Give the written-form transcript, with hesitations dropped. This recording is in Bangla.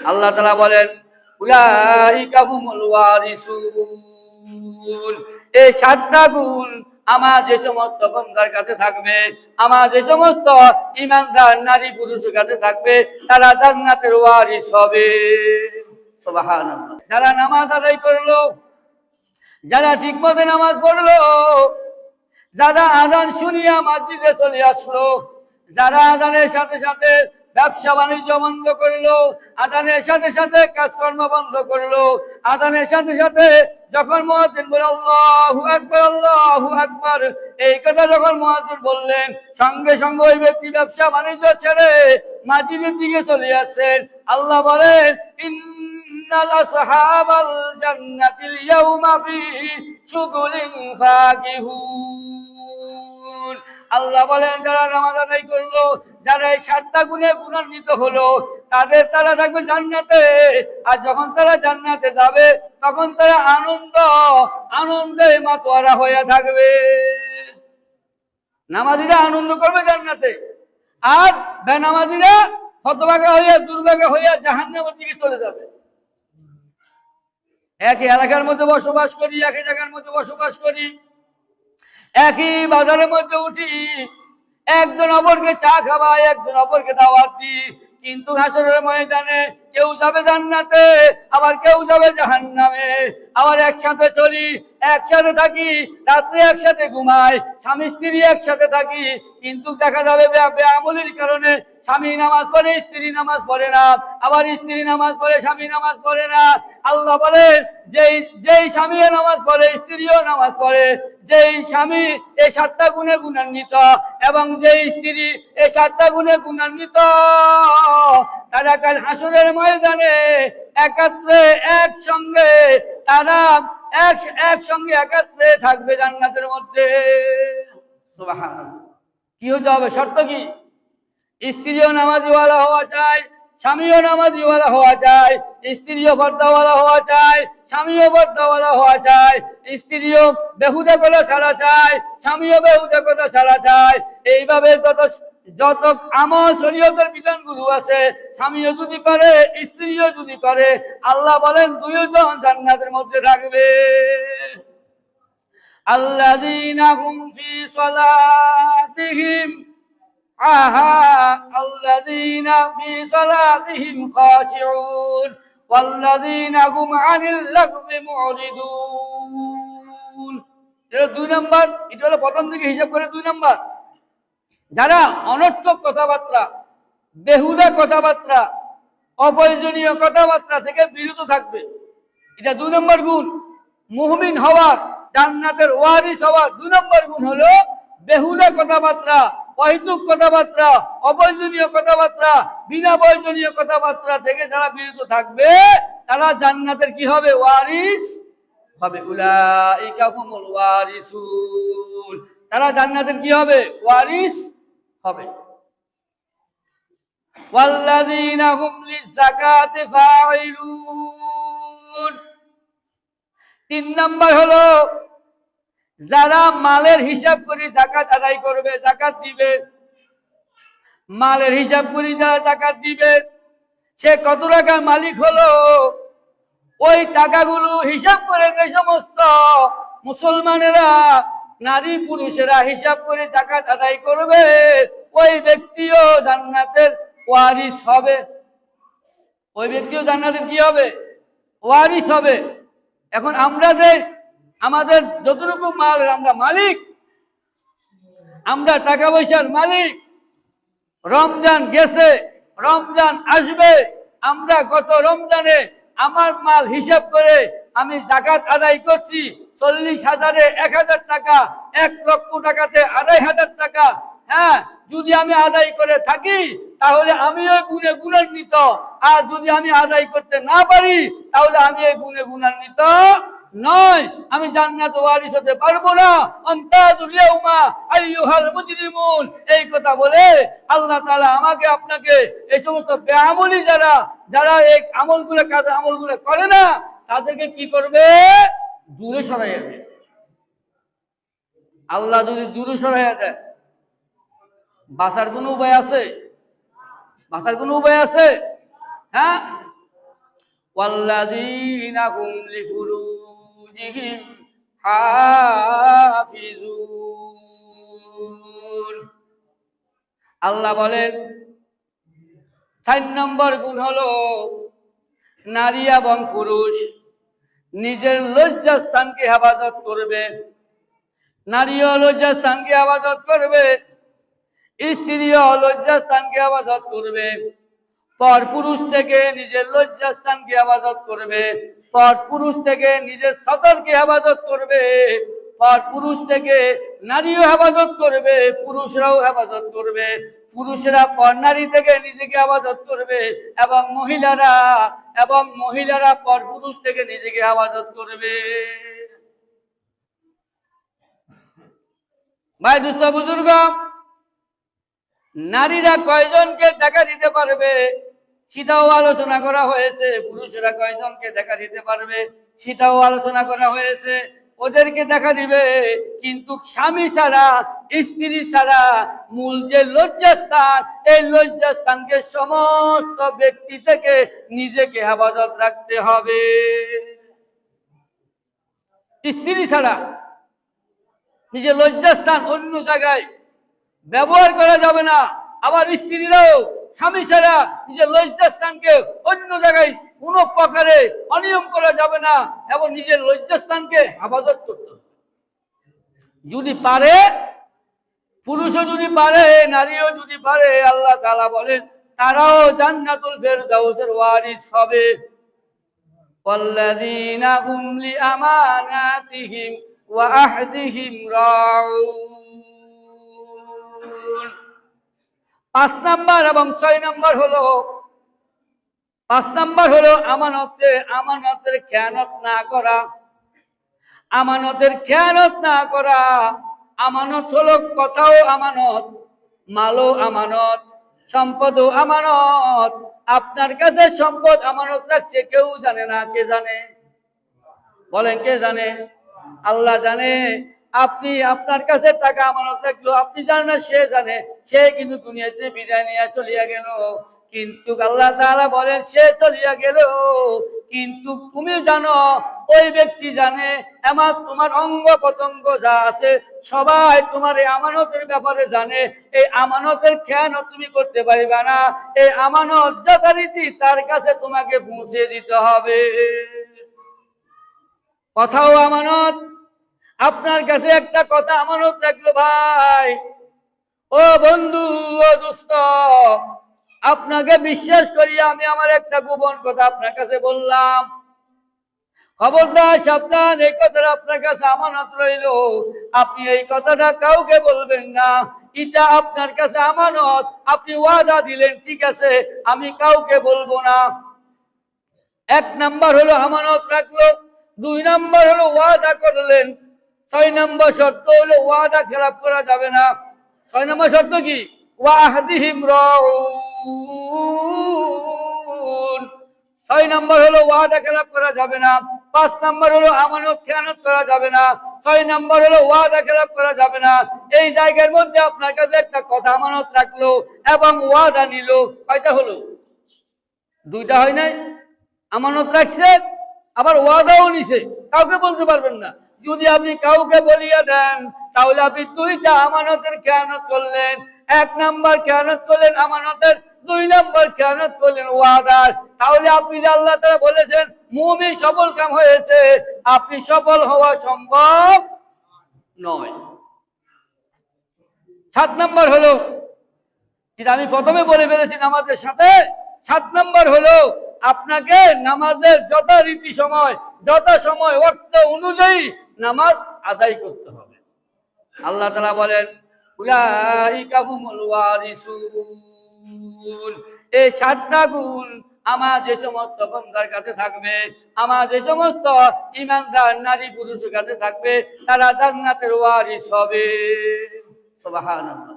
আল্লাহ তাআলা বলেন উলাইকা হুমুল ওয়ারিসুন। এই 7টা গুণ আমার যে সমস্ত বান্দার কাছে থাকবে, আমার যে সমস্ত ঈমানদার নারী পুরুষের কাছে থাকবে, তারা জান্নাতের ওয়ারিস হবে। সুবহানাল্লাহ। যারা নামাজ আদায় করলো, যারা ঠিকমতো নামাজ পড়লো, যারা আযান শুনিয়া মসজিদে চলে আসলো, যারা আযানের সাথে সাথে ব্যবসা বাণিজ্য বন্ধ করলো, আযানের সাথে সাথে কাজকর্ম বন্ধ করলো, আযানের সাথে সাথে যখন মুয়াজ্জিন বলে আল্লাহু আকবার আল্লাহু আকবার, এই কথা যখন মুয়াজ্জিন বললেন, সঙ্গে সঙ্গে ওই ব্যক্তি ব্যবসা বাণিজ্য ছেড়ে মসজিদের দিকে চলে আসছেন। আল্লাহ বলেন ইন্নাল আসহাবাল জান্নাতিল ইয়াউমা ফি শুগুলিন ফাকিহুন। আল্লাহ বলেন যারা নামাজ আদায় করলো, যারা এই 7টা গুণে গুণান্বিত হলো, তারা থাকবে জান্নাতে। আর যখন তারা জান্নাতে যাবে, তখন তারা আনন্দে মাতোয়ারা হয়ে থাকবে। নামাজিরা আনন্দ করবে জান্নাতে, আর বেনামাজিরা হতভাগা হইয়া দুর্ভাগা হইয়া জাহান্নামের দিকে চলে যাবে। একই এলাকার মধ্যে বসবাস করি, একই জায়গার মধ্যে বসবাস করি, একই বাজারের মধ্যে উঠি, একজন অপরকে চা খাওয়াই, একজন অপরকে দাওয়াত দিই, কিন্তু হাসরের ময়দানে কেউ যাবে জান্নাতে, আবার কেউ যাবে জাহান্নামে। আবার একসাথে চলি, একসাথে থাকি, রাত্রে একসাথে ঘুমাই, স্বামী স্ত্রী একসাথে থাকি, কিন্তু দেখা যাবে বেআমলির কারণে স্বামী নামাজ পড়ে, স্ত্রী নামাজ পড়ে না, আবার স্ত্রী নামাজ পড়ে, স্বামী নামাজ পড়ে না। আল্লাহ বলেন যেই স্বামীও নামাজ পড়ে, স্ত্রীও নামাজ পড়ে, যেই স্বামী এই 7টা গুণে গুণান্বিত এবং যেই স্ত্রী এই 7টা গুণে গুণান্বিত, তারা কাল হাসরের ময়দানে একত্রে একসঙ্গে তারা একসঙ্গে একত্রে থাকবে জান্নাতের মধ্যে। সুবহানাল্লাহ। কি হতে হবে? শর্ত কি? স্ত্রীও নামাজিওয়ালা হওয়া চাই, স্বামীও নামাজিওয়ালা হওয়া চাই, স্ত্রীও পর্দাওয়ালা হওয়া চাই, স্বামীও পর্দাওয়ালা হওয়া চাই, স্ত্রীও বেহুদা কথা ছাড়া চাই, স্বামীও বেহুদা কথা ছাড়া চাই। এইভাবে যত আমল শরীয়তের বিধানগুলো আছে, স্বামীও যদি করে, স্ত্রীও যদি করে, আল্লাহ বলেন দুইজন জান্নাতের মধ্যে থাকবে। আল্লাযীনা হুম ফি সালাতিহিম الذين في صلاتهم خاشعون والذين هم عن اللغو معرضون। এটা 2 নাম্বার। এটা হলো প্রথম থেকে হিসাব করে 2 নাম্বার। যারা অনর্থক কথাবার্তা, বেহুদা কথাবার্তা, অপ্রয়োজনীয় কথাবার্তা থেকে বিরত থাকবে, এটা 2 নম্বর গুণ। মুমিন হওয়ার, জান্নাতের ওয়ারিস হওয়ার 2 নম্বর গুণ হলো বেহুদা কথাবার্তা, অহেতুক কথাবার্তা, অপ্রয়োজনীয় কথাবার্তা, বিনা প্রয়োজনীয় কথাবার্তা থেকে যারা বিরত থাকবে, তারা জান্নাতের কি হবে? ওয়ারিস হবে। উলাইকা হুমুল ওয়ারিসুন। তারা জান্নাতের কি হবে? ওয়ারিস হবে। ওয়াল্লাযীনা হুম লিয-যাকাতি ফাঈলুন। 3 নাম্বার হলো যারা মালের হিসাব করে যাকাত আদায় করবে, যাকাত দিবে। মালের হিসাব করে যারা যাকাত দিবে, সে কত টাকার মালিক হলো, ওই টাকাগুলো হিসাব করে যে সমস্ত মুসলমানেরা, নারী পুরুষেরা হিসাব করে যাকাত আদায় করবে, ওই ব্যক্তিও জান্নাতের ওয়ারিস হবে। ওই ব্যক্তিও জান্নাতের কি হবে? ওয়ারিস হবে। এখন আমাদের যতটুকু মাল, আমরা মালিক, আমরা টাকা পয়সার মালিক। রমজান গেছে, রমজান আসবে, আমরা গত রমজানে আমার মাল হিসাব করে আমি যাকাত আদায় করছি 40,000-এ 1,000 টাকা, 1 লক্ষ টাকাতে 2,500 টাকা। হ্যাঁ, যদি আমি আদায় করে থাকি তাহলে আমি ওই গুণে গুণান্বিত, আর যদি আমি আদায় করতে না পারি তাহলে আমি এই গুণে গুণান্বিত নয়, আমি জান্নাত ওয়ারিস হতে পারবো না। আনতাজুল ইয়াউমা আইয়ুহাল মুজরিমুন। এই কথা বলে আল্লাহ তাআলা আমাকে আপনাকে এই সমস্ত বেআমলি যারা এই আমলগুলো, কাজে আমলগুলো করে না, তাদেরকে কি করবে? দূরে সরাইয়া দেবে। আল্লাহ যদি দূরে সরাইয়া দেয়, বাঁচার কোনো উপায় আছে? বাঁচার কোনো উপায় আছে? হ্যাঁ, ওয়াল্লাযীনা হুম লিফুরুজিহিম হাফিজুন। আল্লাহ বলেন 4 নম্বর গুণ হলো নারী এবং পুরুষ নিজের লজ্জাস্থানকে হেফাজত করবে। নারীও লজ্জাস্থানকে হেফাজত করবে, স্ত্রীও লজ্জাস্থানকে হেফাজত করবে। পর পুরুষ থেকে নিজের লজ্জাস্থানকে হেফাজত করবে, পর পুরুষ থেকে নিজের সতরকে হেফাজত করবে, পর পুরুষ থেকে নারীও হেফাজত করবে, পুরুষরাও হেফাজত করবে। পুরুষরা পর নারী থেকে নিজেকে হেফাজত করবে এবং মহিলারা পর পুরুষ থেকে নিজেকে হেফাজত করবে। ভাই দুস্থ বুজুর্গ, নারীরা কয়জনকে দেখা দিতে পারবে সেটাও আলোচনা করা হয়েছে, পুরুষেরা কয়জনকে দেখা দিতে পারবে সেটাও আলোচনা করা হয়েছে। ওদেরকে দেখা দিবে, কিন্তু স্বামী ছাড়া, স্ত্রী ছাড়া মূল যে লজ্জাস্থান, এই লজ্জাস্থানকে সমস্ত ব্যক্তি থেকে নিজেকে হেফাজত রাখতে হবে। স্ত্রী ছাড়া নিজের লজ্জাস্থান অন্য জায়গায় ব্যবহার করা যাবে না। আবার স্ত্রীরাও স্বামী ছাড়া নিজের লজ্জাস্থানকে অন্য জায়গায় কোনো প্রকারে অনিয়ম করা যাবে না এবং নিজের লজ্জাস্থানকে হেফাজত করতে হবে। যদি পারে, পুরুষও যদি পারে, নারীও যদি পারে, আল্লাহ তাআলা বলেন তারাও জান্নাতুল ফেরদাউসের ওয়ারিস হবে। ওয়াল্লাযীনা হুম লিআমানাতিহিম ওয়া আহদিহিম রাউন। 5 নাম্বার এবং 6 নাম্বার হলো, 5 নাম্বার হলো আমানতের খেয়ানত না করা। আমানতের খেয়ানত না করা। আমানত হলো কথাও আমানত, মালও আমানত, সম্পদও আমানত। আপনার কাছে সম্পদ আমানত রাখছে, কেউ জানে না। কে জানে? বলেন, কে জানে? আল্লাহ জানে। আপনি আপনার কাছে টাকা আমানত রাখলো, আপনি জানেন না, সে জানে। সে কিন্তু দুনিয়াতে বিদায় নিয়ে চলিয়া গেল, কিন্তু আল্লাহ তাআলা বলেন সে চলিয়া গেল, কিন্তু তুমি জানো, ওই ব্যক্তি জানে। এমন তোমার অঙ্গ প্রত্যঙ্গ যা আছে সবাই তোমার এই আমানতের ব্যাপারে জানে। এই আমানতের খেয়ানত তুমি করতে পারবে না। এই আমানত যথারীতি তার কাছে তোমাকে পৌঁছে দিতে হবে। কথাও আমানত। আপনার কাছে একটা কথা আমানত রাখলো ভাই, ও বন্ধু, ও দোস্ত, আপনাকে বিশ্বাস করি আমি আমার একটা গোপন কথা আপনার কাছে বললাম। খবরদার, সাবধান, এই কথাটা আপনার কাছে আমানত রইল। আপনি এই কথাটা কাউকে বলবেন না। এটা আপনার কাছে আমানত। আপনি ওয়াদা দিলেন, ঠিক আছে, আমি কাউকে বলবো না। 1 নাম্বার হলো আমানত রাখলো, 2 নাম্বার হলো ওয়াদা করলেন, 6 নাম্বার শর্ত হলো ওয়াদা খেলাপ করা যাবে না। 6 নাম্বার শর্ত কি? ওয়াহদিহিম রাউন। 6 নাম্বার হলো ওয়াদা খেলাপ করা যাবে না। 5 নাম্বার হলো আমানত খেয়ানত করা যাবে না। 6 নাম্বার হলো ওয়াদা খেলাপ করা যাবে না। এই জায়গার মধ্যে আপনার কাছে একটা কথা আমানত রাখলো এবং ওয়াদা নিল, কয়টা হলো? 2টা হয় নাই? আমানত রাখছে, আবার ওয়াদাও নিছে, কাউকে বলতে পারবেন না। যদি আপনি কাউকে বলিয়া দেন, তাহলে আপনি 2টা আমানতের খেয়ানত করলেন। 1 নাম্বার খেয়ানত করলেন আমানতের, 2 নাম্বার খেয়ানত করলেন ওয়াদার। তাহলে আপনি যে আল্লাহ তাআলা বলেছেন মুমিন সফল কাম হয়েছে, আপনি সফল হওয়া সম্ভব নয়। 7 নাম্বার হলো, যেটা আমি প্রথমে বলে ফেলেছি নামাজের সাথে, 7 নাম্বার হলো আপনাকে নামাজের যথারীতি সময়, যথাসময়, ওয়াক্ত অনুযায়ী নামাজ আদায় করতে হবে। আল্লাহ তাআলা বলেন উলাইকা হুমুল ওয়ারিসুন। এই 7টা গুণ আমার যে সমস্ত বান্দার কাছে থাকবে, আমার যে সমস্ত ঈমানদার নারী পুরুষের কাছে থাকবে, তারা জান্নাতের ওয়ারিস হবে। সুবহানাল্লাহ।